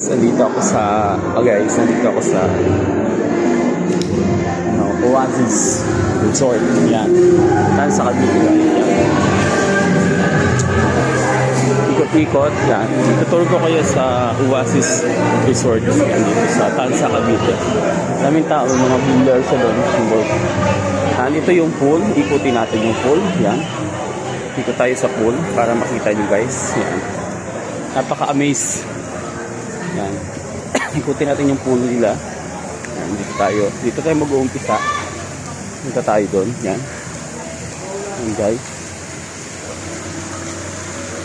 Nandito ako sa Oasis Resort. Yan. Tan sa Cavite. Yan. Ikot-ikot. Yan. Tuturo ko kayo sa Oasis Resort. Yan. Dito sa Tansa, Cavite. Daming tao, mga builders sa doon. Ito yung pool. Ikutin natin yung pool. Yan. Ikot tayo sa pool para makita nyo guys. Yan. Napaka-amaze. Yan. Ikutin natin yung pool nila. Yan, dito tayo mag-uumpisa. Punta tayo doon. Yan. Yan guys.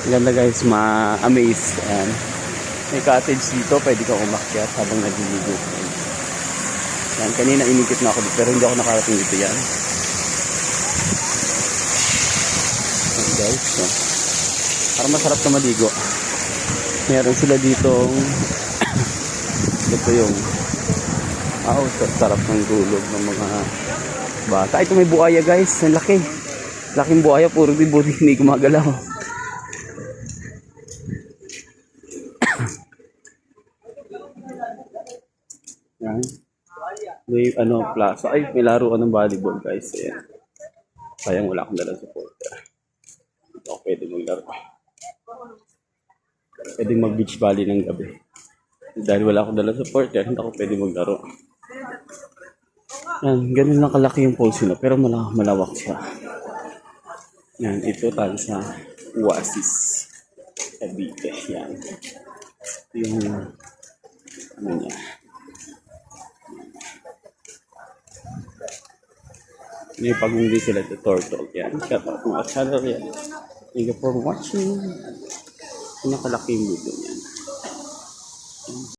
Ganda guys, ma-amaze. Yan. May cottage dito, pwede kang umakyat habang nagliligo. Yan, kanina inikit na ako dito, pero hindi ako nakarating dito yan. Yan guys. Yan. Para masarap na maligo. Meron sila ditong ito yung sarap ng tulog ng mga bata. Ito may buhaya guys, ang laki. Laking buhaya, puro buti hindi gumagalaw. Yan. May plaza. Ay, may laruan ng volleyball guys. Ayan. Sayang wala akong dalang supporter. Ito ako pwede maglaro. Pwede mag-beach volley ng gabi. Dahil wala akong dalang supporter, hindi ako pwede maglaro. Yan, ganun lang kalaki yung pool sila, pero malawak siya. Yan, ito tayo sa Oasis Cavite. Yan. Yung niya. May pag-uwi sila sa Turtle. Yan, shout out mga channel yan. Thank you for watching. Nakalaki yung video niyan.